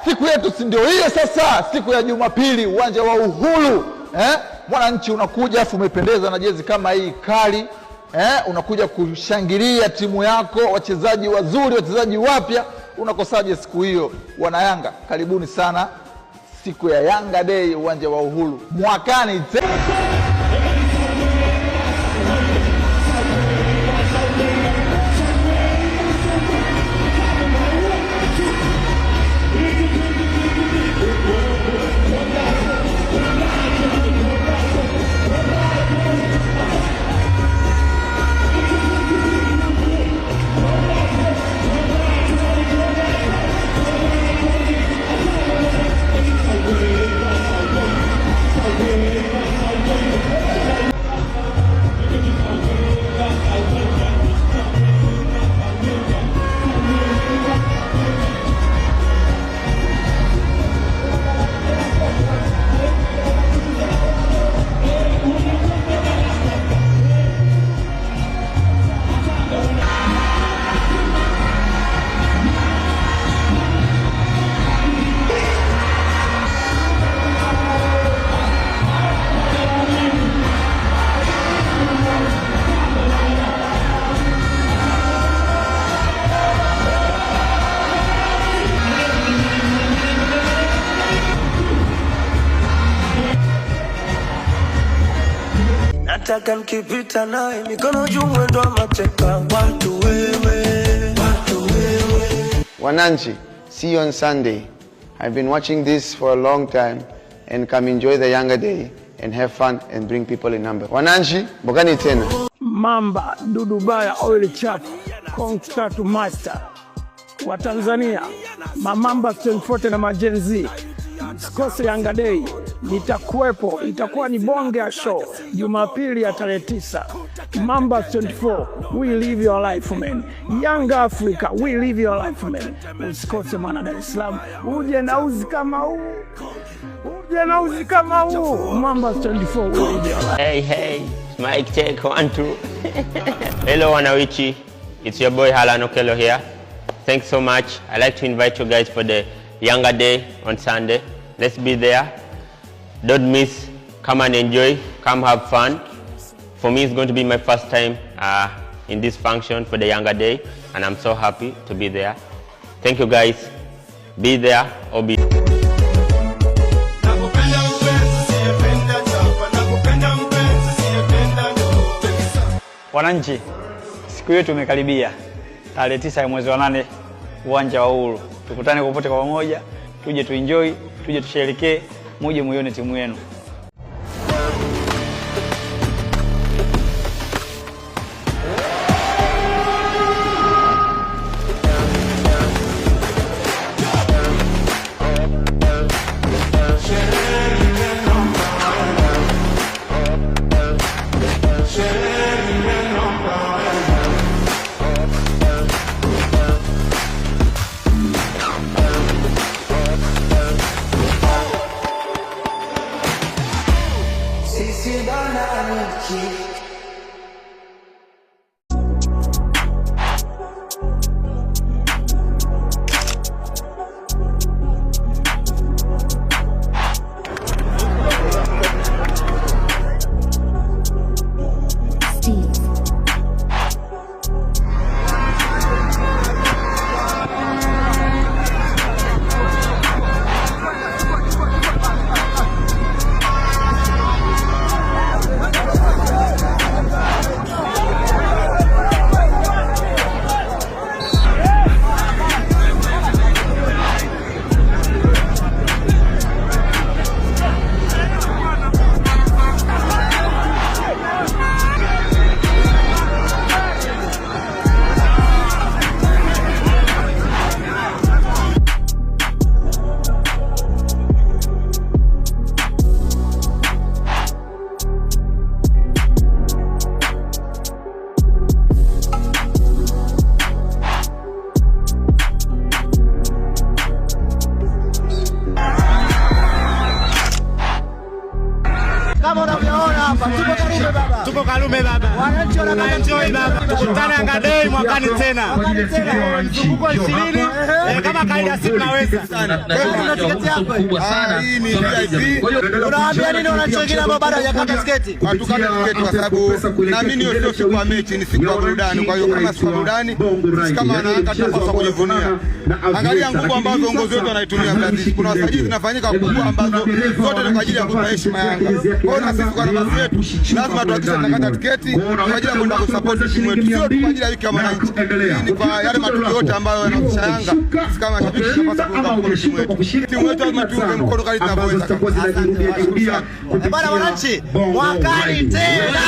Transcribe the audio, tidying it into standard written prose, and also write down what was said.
siku yetu si ndio hiyo sasa, siku ya Jumapili, uwanja wa Uhuru. Mwananchi unakuja afu umependeza na jezi kama hii kali. Unakuja kushangilia timu yako, wachezaji wazuri, wachezaji wapya. Unakosaje siku hiyo? Wana Yanga, karibuni sana siku ya Yanga Day, uwanja wa Uhuru mwakani. Nataka nikipita nawe mikono juu mwendo wa mateka. Watu wewe. Wananchi, see you on Sunday. I've been watching this for a long time, and come enjoy the Yanga Day and have fun and bring people in number. Wananchi, bokani tena. Mamba, Dudubaya, Oil Chap, Kongsta to Master. Wa Tanzania, Mamamba 24 na Majenzi. Sikose Yanga Day, nitakuwepo, itakuwa ni bonge ya show, Jumapili ya tarehe 9. Mamba 24, we live your life man. Young Africa, we live your life man. Usikose mwana Dar es Salaam, uje na uzi kama huu. Mamba 24, we live your life. Hey, mic check 1 2. Hello Wanawichi, it's your boy Halan Okello here. Thanks so much. I'd like to invite you guys for the Yanga Day on Sunday. Let's be there. Don't miss. Come and enjoy. Come have fun. For me, it's going to be my first time in this function for the Yanga Day, and I'm so happy to be there. Thank you guys. Be there or be. Wananchi, siku yetu imekaribia. Tarehe 9 ya mwezi wa 8, uwanja wa Uhuru. Tukutane popote kwa pamoja, tuje tuenjoy, tuje tusherehekee, muje muione timu yenu. Tuko Karume baba. Wananchi wanaenjoy baba. Tukutane Yanga Day mwakani tena. Mzunguko 20 kama kaida siku naweza. Kuna tiketi yako. Hii ni VIP. Unawaambia nini wananchi wengine ambao bado hawajakata tiketi? Watukate tiketi kwa sababu naamini hiyo sio siku ya mechi, ni siku ya burudani. Kwa hiyo kama siku ya burudani, kama anataka tunapaswa kujivunia. Angalia nguvu ambazo viongozi wetu wanaitumia Brazil. Kuna wasajili zinafanyika kubwa ambazo zote ni kwa ajili ya kuipa heshima Yanga. Kwa hiyo na sisi kwa nafasi yetu lazima tuhakikishe tunakata tiketi kwa ajili ya kwenda kusupport timu yetu, sio kwa ajili ya wiki ya wananchi. Ni kwa yale matukio yote ambayo yanahusisha Yanga. Sisi kama shabiki tunapaswa kuunga mkono timu yetu. Timu yetu lazima tuunge mkono kali tunavyoweza. Bwana wananchi, mwakani tena.